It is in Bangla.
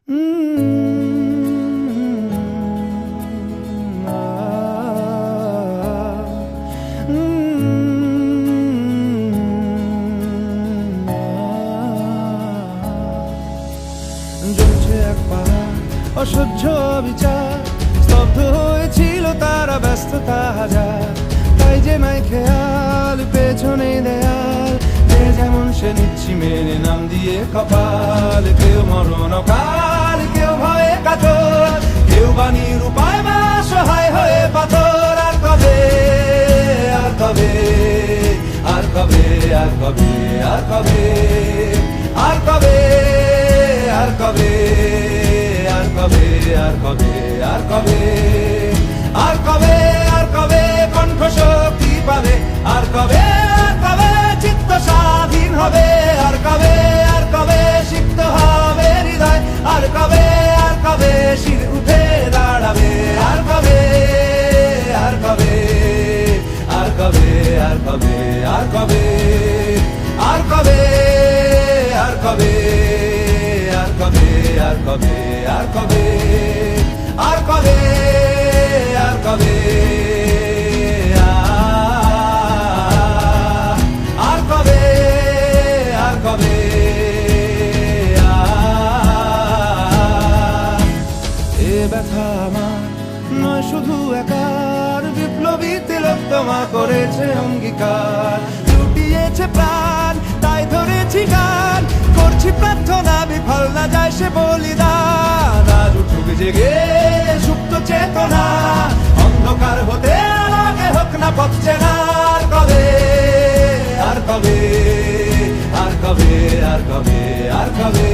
জ্বলছে এক পাহাড় অসহ্য বিচার, স্তব্ধ হয়েছিল তারা, ব্যস্ততা হাজার। তাই যে নাই খেয়াল, পেছনে দেয়াল, যে যেমন সে নিচ্ছি মেনে নাম দিয়ে কপাল। কেউ মরণ কাল, কেউ ভয়ে কাতর, কেউ বাণীর উপায় বা সহায় হয়ে পাথর। আর কবে, আর কবে, আর কবে, আর কবে, আর কবে, আর কবে, আর কবে, আর কবে, আর কবে, আর কবে, আর কবে, আর কবে কণ্ঠ শক্তি পাবে? আর কবে, আর কবে চিত্ত স্বাধীন হবে? আর কবে, আর কবে সিক্ত হবে হৃদয়? আর কবে, আর কবে শির উঠে দাঁড়াবে? আর কবে, আর কবে, আর কবে, আর কবে, আর কবে, আর কবে, আর কবে, আর কবে, আর কবে, আর কবে, আর কবে, আর কবে, আর কবে, আর কবে, এ ব্যথা আমার নয় শুধু একার, বিপ্লবী তিলোত্তমা করেছে অঙ্গীকার। লুটিয়েছে প্রাণ তাই ধরেছি গান, করছি প্রার্থনা বিফল না যায় সে বলিদান। আজ উঠুক জেগে সুপ্ত চেতনা, অন্ধকার হতে আলোকে হোক না পথ চেনা। আর কবে, আর কবে, আর কবে, আর কবে, আর কবে,